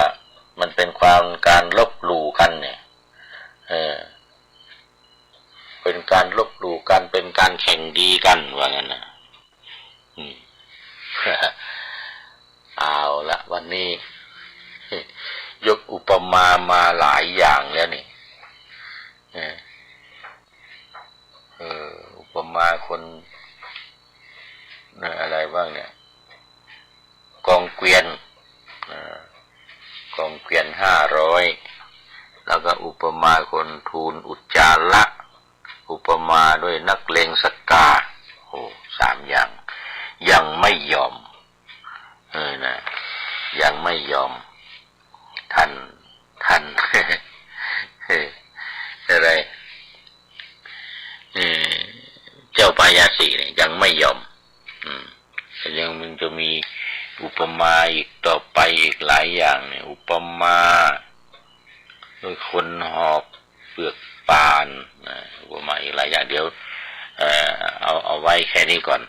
มันเป็นการลบหลู่กันเนี่ยเป็นการลบหลู่กันเป็นการแข่งดีกันว่างั้นนะเอาละวันนี้ยกอุปมามาหลายอย่างแล้วนี่อุปมาคนอะไรบ้างเนี่ยกองเกวียน500แล้วก็อุปมาคนทูลอุจจาระอุปมาด้วยนักเลงสกา3 อย่างยังไม่ยอม ยอมท่าน อะไรเจ้าปายาสีเนี่ยยังไม่ยอมยังมันจะมีอุปมาอีกต่อไปอีกหลายอย่างเนี่ยอุปมาโดยคนหอบเปลือกปานอุปมาอีกหลายอย่างเดี๋ยวเอาไว้แค่นี้ก่อน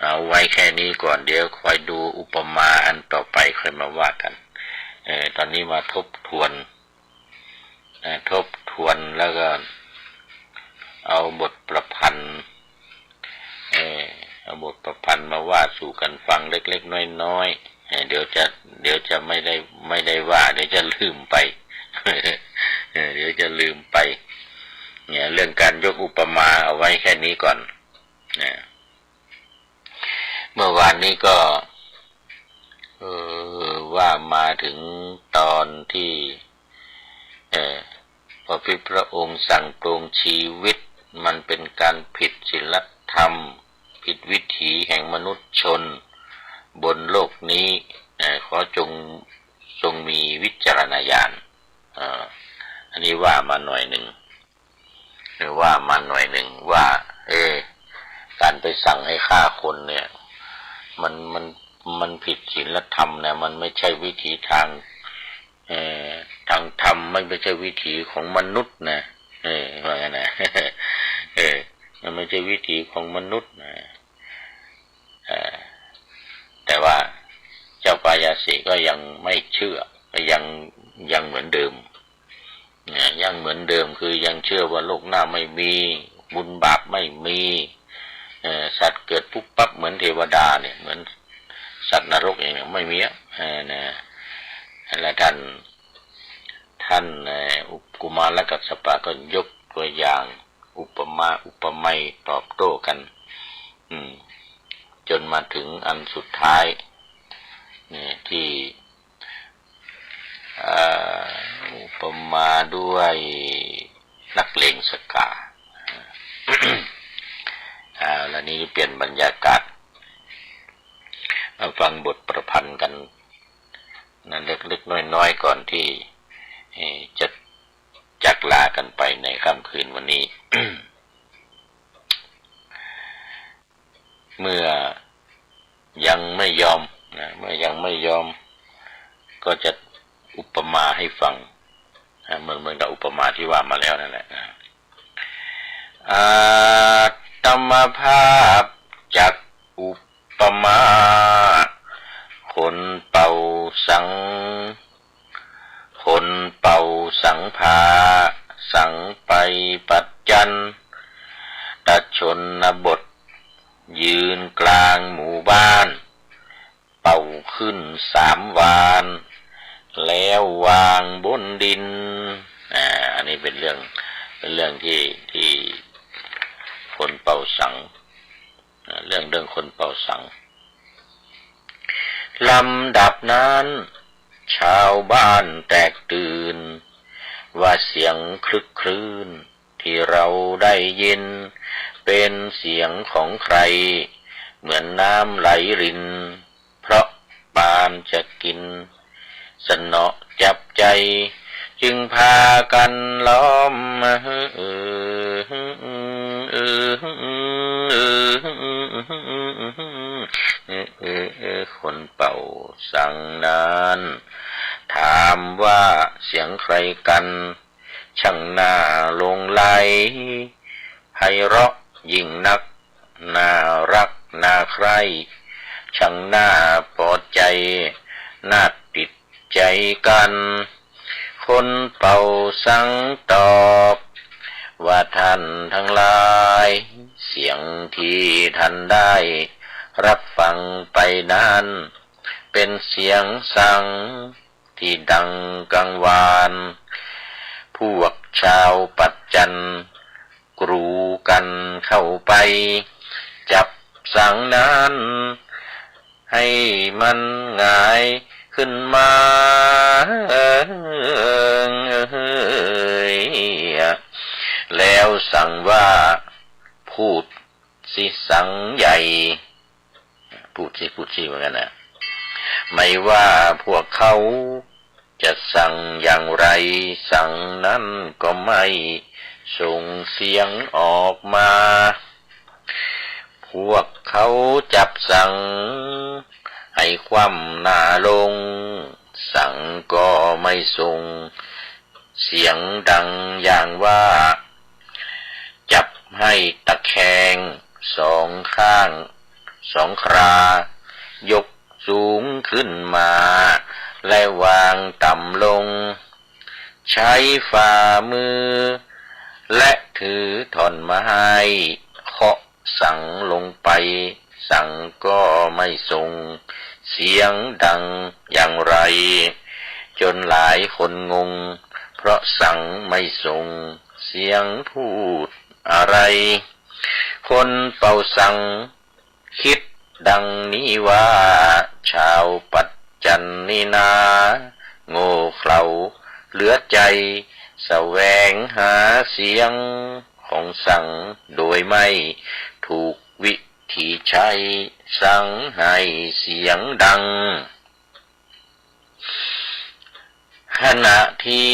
เอาไว้แค่นี้ก่อนเดี๋ยวคอยดูอุปมาอันต่อไปค่อยมาว่ากันตอนนี้มาทบทวนแล้วก็เอาบทประพันธ์เอาบทประพันธ์มาว่าสู่กันฟังเล็กๆน้อยๆเดี๋ยวจะไม่ได้ว่าเดี๋ยวจะลืมไปเดี๋ยวจะลืมไปเนี่ยเรื่องการยกอุปมาเอาไว้แค่นี้ก่อนเมื่อวานนี้ก็ว่ามาถึงตอนที่พระพระองค์สั่งปรงชีวิตมันเป็นการผิดศีลธรรมผิดวิถีแห่งมนุษย์ชนบนโลกนี้ขอจงมีวิจารณญาณอันนี้ว่ามาหน่อยหนึ่งว่าการไปสั่งให้ฆ่าคนเนี่ยมันผิดศีลธรรมนะมันไม่ใช่วิถีทางธรรมไม่ใช่วิถีของมนุษย์นะว่างั้นนะมันไม่ใช่วิถีของมนุษย์นะแต่ว่าเจ้าปายาสีก็ยังไม่เชื่อก็ยังเหมือนเดิมยังเหมือนเดิมคือยังเชื่อว่าโลกหน้าไม่มีบุญบาปไม่มีสัตว์เกิดปุ๊บปั๊บเหมือนเทวดาเนี่ยเหมือนสัตว์นรกอย่างนี้ไม่มีนะแล้วท่านกุมารกัสสปะก็ยกตัวอย่างอุปไมยตอบโต้กันจนมาถึงอันสุดท้ายนี่ที่อุปมาด้วยนักเลงสกาแล้วนี้เปลี่ยนบรรยากาศมาฟังบทประพันธ์กันนั่นเล็กๆน้อยๆก่อนที่จะจากลากันไปในค่ำคืนวันนี้ เมื่อยังไม่ยอมก็จะอุปมาให้ฟังเหมือนกับอุปมาที่ว่ามาแล้วนั่นแหละตมภาพจากอุปมาคนเป่าสังพาสังไปปัจจันตชนบทยืนกลางหมู่บ้านเป่าขึ้น3 วานแล้ววางบนดินอันนี้เป็นเรื่องที่คนเป่าสังเรื่องคนเป่าสังลำดับนั้นชาวบ้านแตกตื่นว่าเสียงคลึกครื้นที่เราได้ยินเป็นเสียงของใครเหมือนน้ำไหลรินเพราะปานจะกินสนอจับใจจึงพากันล้อมคนเป่าสังนั้นถามว่าเสียงใครกันช่างน่าหลงไหลไพเราะยิ่งนักน่ารักน่าใคร่ช่างน่าพอใจน่าติดใจกันคนเป่าสังตอบว่าท่านทั้งหลายเสียงที่ท่านได้รับฟังไปนั้นเป็นเสียงสังที่ดังกังวานพวกชาวปัจจันกรูกันเข้าไปจับสังนั้นให้มันหงายขึ้นมาแล้วสั่งว่าพูดสิสังใหญ่พูดสิเหมือนกันนะ ไม่ว่าพวกเขาจะสั่งอย่างไรสั่งนั้นก็ไม่ส่งเสียงออกมาพวกเขาจับสั่งให้คว่ำหน้าลงสั่งก็ไม่ส่งเสียงดังอย่างว่าจับให้ตะแคงสองข้างสองครายกสูงขึ้นมาและวางต่ำลงใช้ฝ่ามือและถือท่อนไม้เคาะสั่งลงไปสั่งก็ไม่ส่งเสียงดังอย่างไรจนหลายคนงงเพราะสั่งไม่ส่งเสียงพูดอะไรคนเป่าสั่งคิดดังนี้ว่าชาวปัจจันนี่นาโง่เขลาเหลือใจแสวงหาเสียงของสั่งโดยไม่ถูกวิธีใช้สั่งให้เสียงดังขณะที่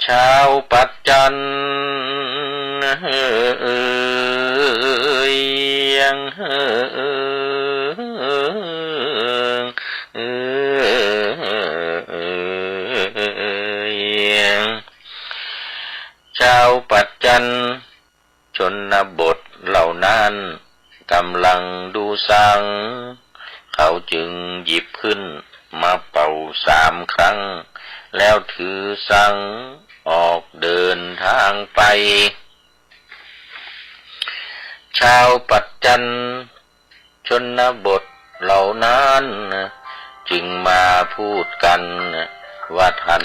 ชาวปัจจันยังชาวปัจจันชนบทเหล่านั้นกำลังดูสังเขาจึงหยิบขึ้นมาเป่า3 ครั้งแล้วถือสังออกเดินทางไปชาวปัจจันชนบทเหล่านั้นจึงมาพูดกันว่าท่าน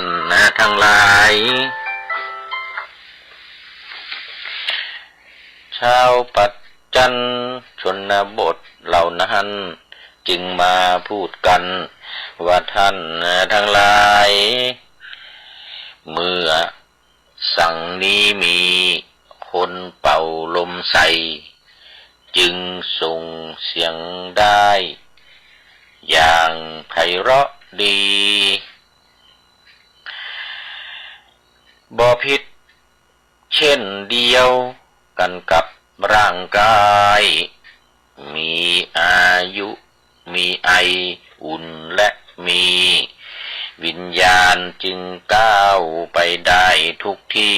ทั้งหลายชาวปัจจันชนบทเหล่านั้นจึงมาพูดกันว่าท่านทั้งหลายเมื่อสั่งนี้มีคนเป่าลมใส่จึงส่งเสียงได้อย่างไพเราะดีบ่ผิดเช่นเดียวกันกับร่างกายมีอายุมีไออุ่นและมีวิญญาณจึงก้าวไปได้ทุกที่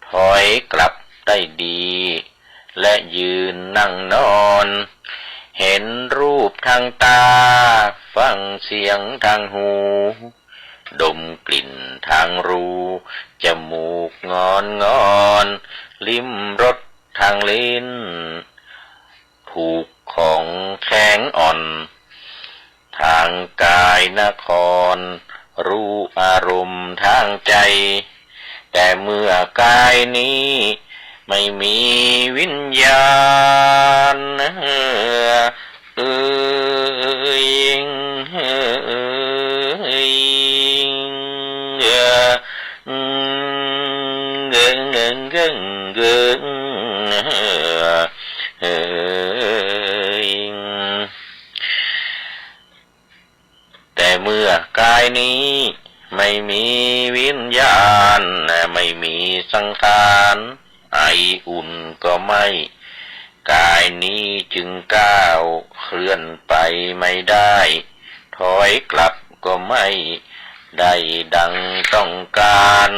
ถอยกลับได้ดีและยืนนั่งนอนเห็นรูปทางตาฟังเสียงทางหูดมกลิ่นทางรูจมูกงอนลิ้มรสทางลิ้นถูกของแข็งอ่อนทางกายนครรู้อารมณ์ทางใจแต่เมื่อกายนี้ไม่มีวิญญาณแต่เมื่อกายนี้ไม่มีวิญญาณไม่มีสังขารไออุ่นก็ไม่กายนี้จึงก้าวเคลื่อนไปไม่ได้ถอยกลับก็ไม่ได้ดังต้องการ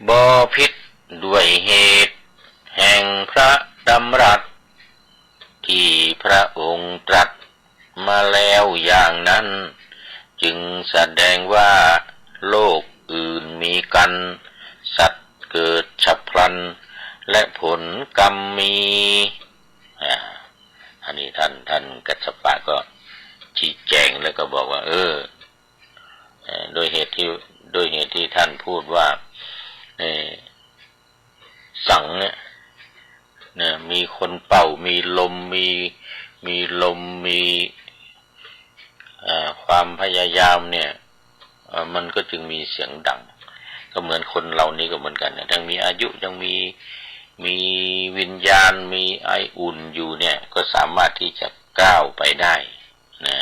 บ่ผิดด้วยเหตุแห่งพระดำรัสที่พระองค์ตรัสมาแล้วอย่างนั้นจึงแสดงว่าโลกอื่นมีกันสัตว์เกิดฉับพลันและผลกรรมมีอันนี้ท่านกัสสปะก็ชี้แจงแล้วก็บอกว่าโดยเหตุที่ท่านพูดว่าสังเนี่ยมีคนเป่ามีลมมีความพยายามเนี่ยมันก็จึงมีเสียงดังก็เหมือนคนเรานี้ก็เหมือนกันนะทั้งมีอายุยังมี มีวิญญาณมีไออุ่นอยู่เนี่ยก็สามารถที่จะก้าวไปได้นะ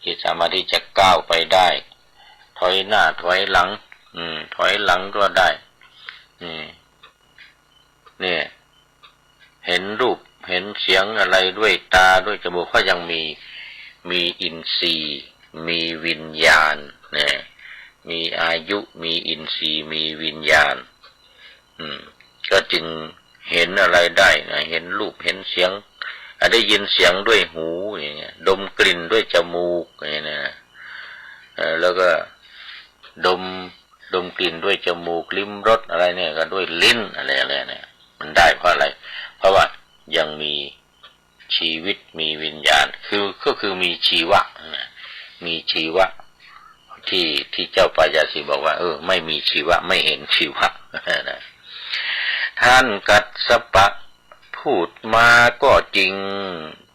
ที่สามารถที่จะก้าวไปได้ถอยหน้าถอยหลังถอยหลังก็ได้เนี่ยเห็นรูปเห็นเสียงอะไรด้วยตาด้วยจมูกก็ยังมีอินทรีย์มีวิญญาณนะมีอายุมีอินทรีย์มีวิญญาณก็จึงเห็นอะไรได้นะเห็นรูปเห็นเสียงได้ยินเสียงด้วยหูอย่างเงี้ยดมกลิ่นด้วยจมูกอย่างเงี้ยนะแล้วก็ดมกลิ่นด้วยจมูกลิ้มรสอะไรเนี่ยก็ด้วยลิ้นอะไรเนี่ยมันได้เพราะอะไรเพราะว่ายังมีชีวิตมีวิญญาณก็คือมีชีวะนะมีชีวะที่เจ้าปายาสีบอกว่าไม่มีชีวะไม่เห็นชีวะนะท่านกัสสปะพูดมาก็จริง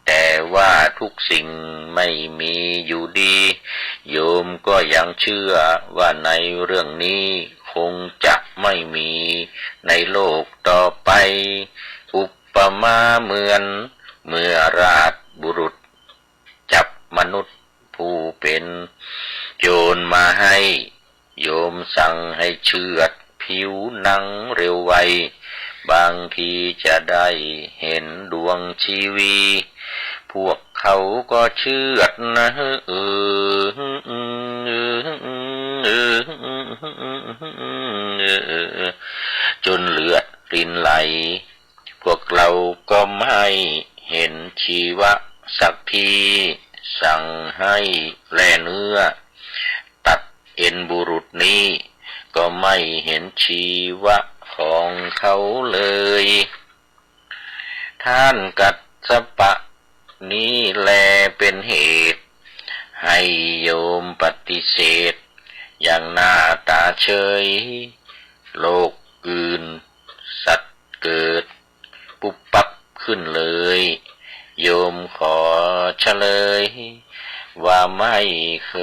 แต่ว่าทุกสิ่งไม่มีอยู่ดีโยมก็ยังเชื่อว่าในเรื่องนี้คงจะไม่มีในโลกต่อไปอุปมาเหมือนเมื่อราชบุรุษจับมนุษย์ผู้เป็นโยนมาให้โยมสั่งให้เชือดผิวหนังเร็วไวบางทีจะได้เห็นดวงชีวีพวกเขาก็เชือดนะจนเลือดรินไหลพวกเราก็ไม่เห็นชีวะสักทีสั่งให้แล่เนื้อตัดเอ็นบุรุษนี้ก็ไม่เห็นชีวะของเขาเลยท่านกัสสปะนี้แลเป็นเหตุให้โยมปฏิเสธอย่างหน้าตาเฉยโลกอื่นสัตว์เกิดปุบปับขึ้นเลยโยมขอเฉลยว่าไม่เค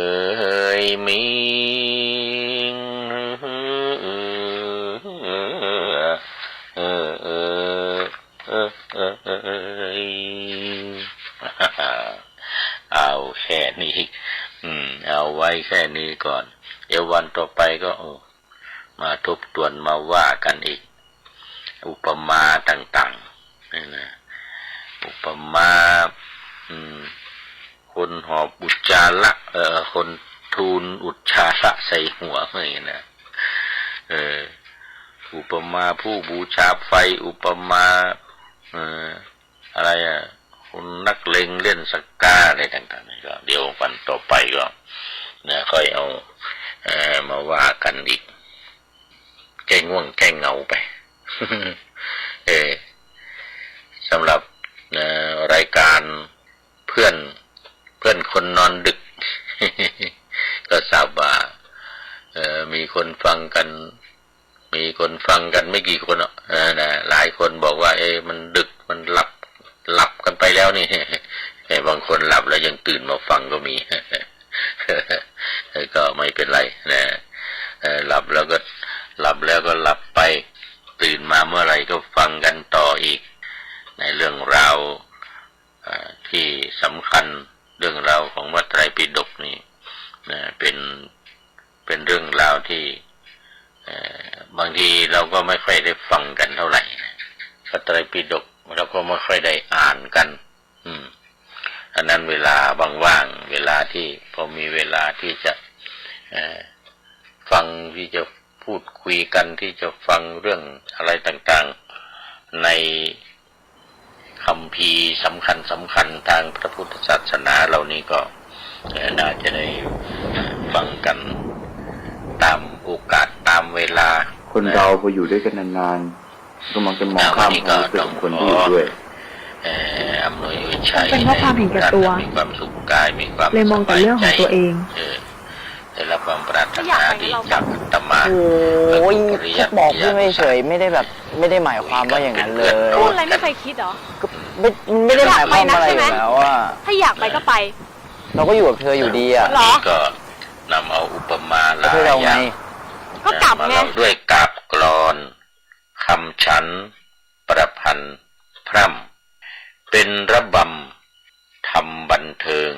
ยมีเอาแค่นี้เอาไว้แค่นี้ก่อนเดี๋ยววันต่อไปก็มาทบทวนมาว่ากันอีกอุปมาต่างๆนี่นะอุปมาคนหอบอุจจาระคนทูลอุจจาระใส่หัวอะไรอย่างนี้นะอุปมาผู้บูชาไฟอุปมาอะไรคนนักเลงเล่นสกกาอะไรต่างๆนี่ก็เดี๋ยววันต่อไปก็นะค่อยเอามาว่ากันอีกแก้ง่วงแก้เงาไป สำหรับรายการเพื่อนคนนอนดึก ก็ทราบว่ามีคนฟังกันไม่กี่คนนะหลายคนบอกว่ามันดึกมันหลับกันไปแล้วนี่ บางคนหลับแล้วยังตื่นมาฟังก็มี ก็ไม่เป็นไรนะหลับแล้วก็หลับไปตื่นมาเมื่อไหร่ก็ฟังกันต่ออีกในเรื่องราวที่สำคัญเรื่องราวของพระไตรปิฎกนี่นะเป็นเรื่องราวที่บางทีเราก็ไม่ค่อยได้ฟังกันเท่าไหร่พระไตรปิฎกเราก็ไม่ค่อยได้อ่านกันอันนั้นเวลาว่างๆเวลาที่พอมีเวลาที่จะฟังที่จะพูดคุยกันที่จะฟังเรื่องอะไรต่างๆในคัมภีร์สำคัญทางพระพุทธศาสนาเหล่านี้ก็น่าจะได้ฟังกันตามโอกาสตามเวลาคนเราพออยู่ด้วยกันนานๆก็มักจะมองข้ามความรู้สึกของคนที่อยู่ด้วยอำนวยชัยเป็นเพราะความเห็นแก่ตัวมีความสุขกายมีความเลยมองแต่เรื่องของตัวเองได้รับความปรารถนาดีจากอาตมาโอ้ยแค่บอกพี่ไม่เฉยไม่ได้แบบไม่ได้หมายความว่าอย่างนั้นเลยพูดอะไรไม่เคยคิดหรอไม่ได้หมายความอะไรอยู่แล้วว่าถ้าอยากไปก็ไปเราก็อยู่กับเธออยู่ดีอ่ะก็นำเอาอุปมาหลายอย่างก็กลับไงด้วยกาบกลอนคำฉัน พันพร่ำเป็นระบำทำบันเทิง